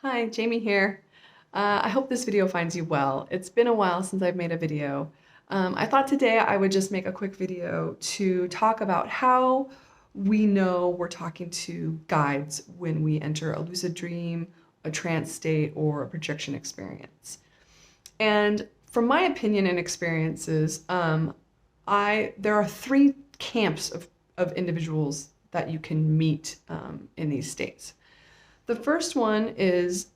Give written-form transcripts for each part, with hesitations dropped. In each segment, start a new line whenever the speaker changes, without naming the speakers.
Hi, Jamie here. I hope this video finds you well. It's been a while since I've made a video. I thought today I would just make a quick video to talk about how we know we're talking to guides when we enter a lucid dream, a trance state, or a projection experience. And from my opinion and experiences, there are three camps of individuals that you can meet in these states. The first one is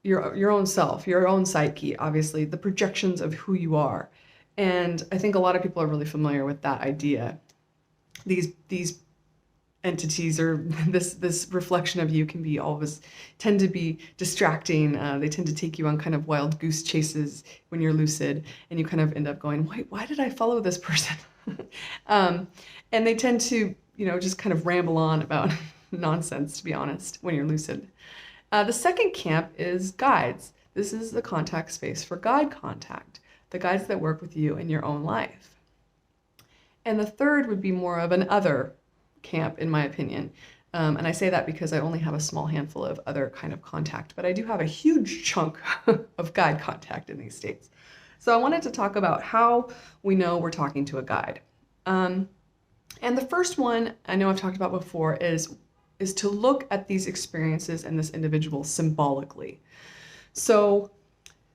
your own self, your own psyche, obviously, the projections of who you are. And I think a lot of people are really familiar with that idea. These entities or this reflection of you can be always tend to be distracting. They tend to take you on kind of wild goose chases when you're lucid, and you kind of end up going, why did I follow this person? And they tend to, just kind of ramble on about nonsense, to be honest, when you're lucid. The second camp is guides. This is the contact space for guide contact, the guides that work with you in your own life. And the third would be more of an other camp, in my opinion. And I say that because I only have a small handful of other kind of contact, but I do have a huge chunk of guide contact in these states. So I wanted to talk about how we know we're talking to a guide. And the first one I know I've talked about before is to look at these experiences and this individual symbolically. So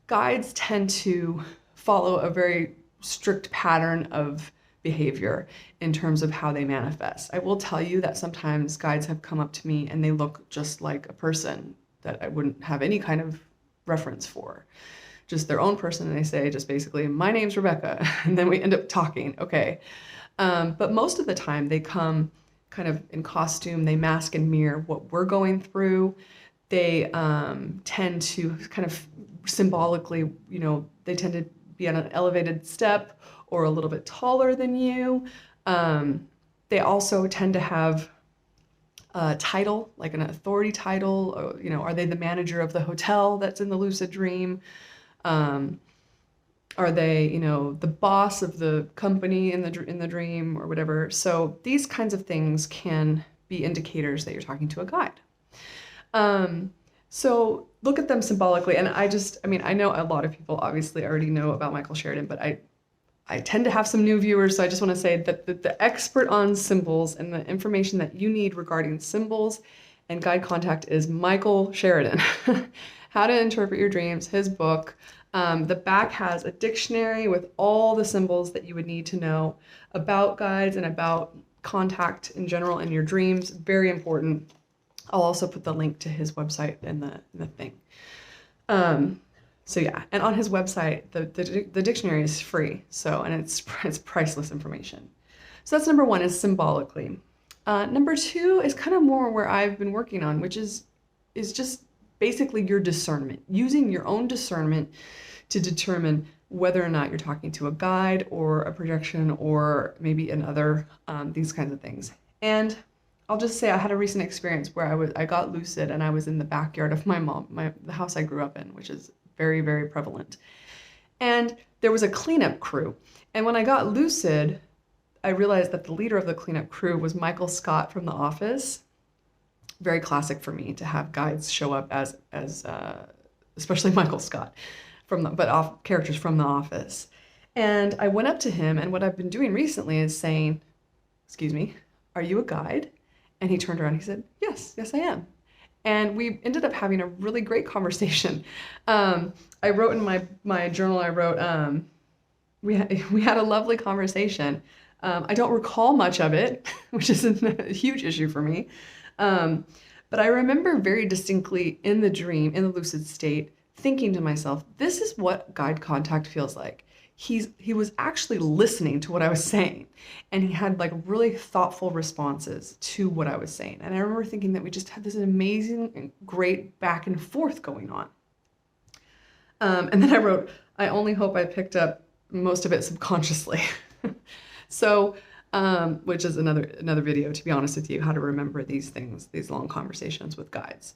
guides tend to follow a very strict pattern of behavior in terms of how they manifest. I will tell you that sometimes guides have come up to me and they look just like a person that I wouldn't have any kind of reference for. Just their own person, and they say just basically, my name's Rebecca, and then we end up talking, okay. But most of the time they come kind of in costume, they mask and mirror what we're going through. They tend to kind of symbolically, they tend to be on an elevated step or a little bit taller than you. They also tend to have a title, like an authority title, or, are they the manager of the hotel that's in the lucid dream? Are they, the boss of the company in the dream or whatever? So these kinds of things can be indicators that you're talking to a guide. So look at them symbolically. And I know a lot of people obviously already know about Michael Sheridan, but I tend to have some new viewers, so I just want to say that the expert on symbols and the information that you need regarding symbols and guide contact is Michael Sheridan. How to Interpret Your Dreams, his book. The back has a dictionary with all the symbols that you would need to know about guides and about contact in general in your dreams. Very important. I'll also put the link to his website in the thing. So yeah, and on his website, the dictionary is free. And it's priceless information. So that's number one, is symbolically. Number two is kind of more where I've been working on, which is just basically your discernment, using your own discernment to determine whether or not you're talking to a guide or a projection or maybe another, these kinds of things. And I'll just say I had a recent experience where I got lucid and I was in the backyard of my mom, the house I grew up in, which is very, very prevalent. And there was a cleanup crew. And when I got lucid, I realized that the leader of the cleanup crew was Michael Scott from The Office. Very classic for me to have guides show up as especially Michael Scott characters from The Office. And I went up to him, and what I've been doing recently is saying, "Excuse me, are you a guide?" And he turned around and he said, yes, I am. And we ended up having a really great conversation. I wrote in my journal, we had a lovely conversation. I don't recall much of it, which is a huge issue for me. But I remember very distinctly in the dream, in the lucid state, thinking to myself, this is what guide contact feels like. He was actually listening to what I was saying, and he had like really thoughtful responses to what I was saying. And I remember thinking that we just had this amazing and great back and forth going on. And then I wrote, I only hope I picked up most of it subconsciously. So, which is another video, to be honest with you, how to remember these things, these long conversations with guides.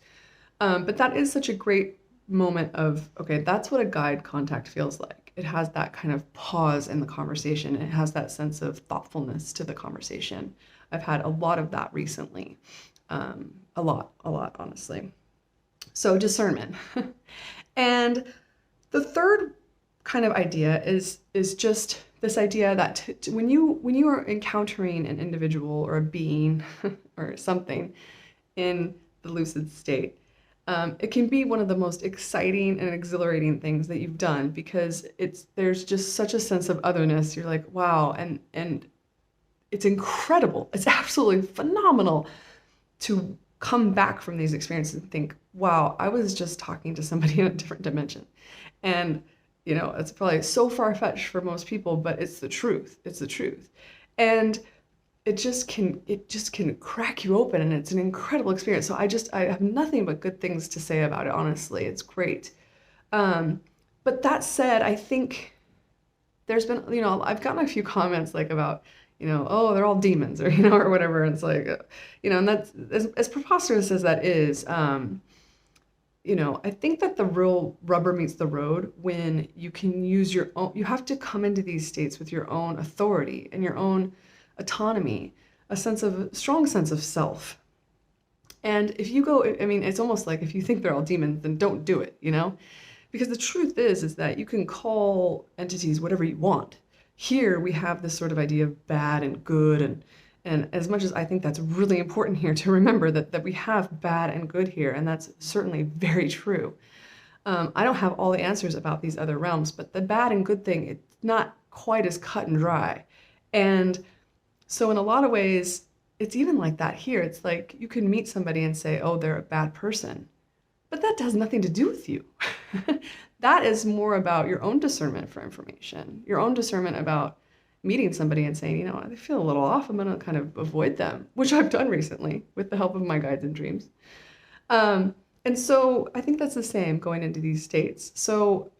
But that is such a great moment of, okay, that's what a guide contact feels like. It has that kind of pause in the conversation. It has that sense of thoughtfulness to the conversation. I've had a lot of that recently. A lot, honestly. So discernment. And the third kind of idea is just this idea that when you are encountering an individual or a being or something in the lucid state, it can be one of the most exciting and exhilarating things that you've done, because there's just such a sense of otherness. You're like, wow, and it's incredible. It's absolutely phenomenal to come back from these experiences and think, wow, I was just talking to somebody in a different dimension. And, you know, it's probably so far-fetched for most people, but it's the truth. It's the truth. And it just can crack you open, and it's an incredible experience. So I have nothing but good things to say about it, honestly. It's great. But that said, I think there's been, you know, I've gotten a few comments like about, you know, oh, they're all demons, or, you know, or whatever. And it's like, you know, and that's, as preposterous as that is, you know, I think that the real rubber meets the road when you can use your own, you have to come into these states with your own authority and your own autonomy, a strong sense of self. And if you go, I mean, it's almost like if you think they're all demons, then don't do it, you know? Because the truth is that you can call entities whatever you want. Here we have this sort of idea of bad and good, and as much as I think that's really important here to remember that we have bad and good here, and that's certainly very true. I don't have all the answers about these other realms, but the bad and good thing, it's not quite as cut and dry. And so in a lot of ways, it's even like that here. It's like you can meet somebody and say, oh, they're a bad person, but that has nothing to do with you. That is more about your own discernment for information, your own discernment about meeting somebody and saying, you know, they feel a little off, I'm going to kind of avoid them, which I've done recently with the help of my guides and dreams. And so I think that's the same going into these states. So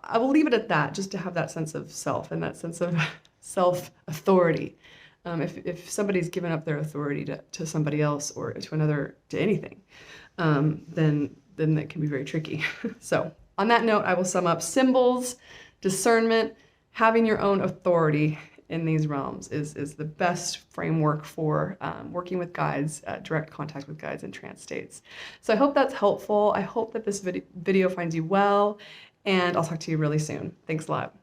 I will leave it at that, just to have that sense of self and that sense of self-authority. If somebody's given up their authority to somebody else or to another, to anything, then that can be very tricky. So on that note, I will sum up: symbols, discernment, having your own authority in these realms is the best framework for working with guides, direct contact with guides in trance states. So I hope that's helpful. I hope that this video finds you well, and I'll talk to you really soon. Thanks a lot.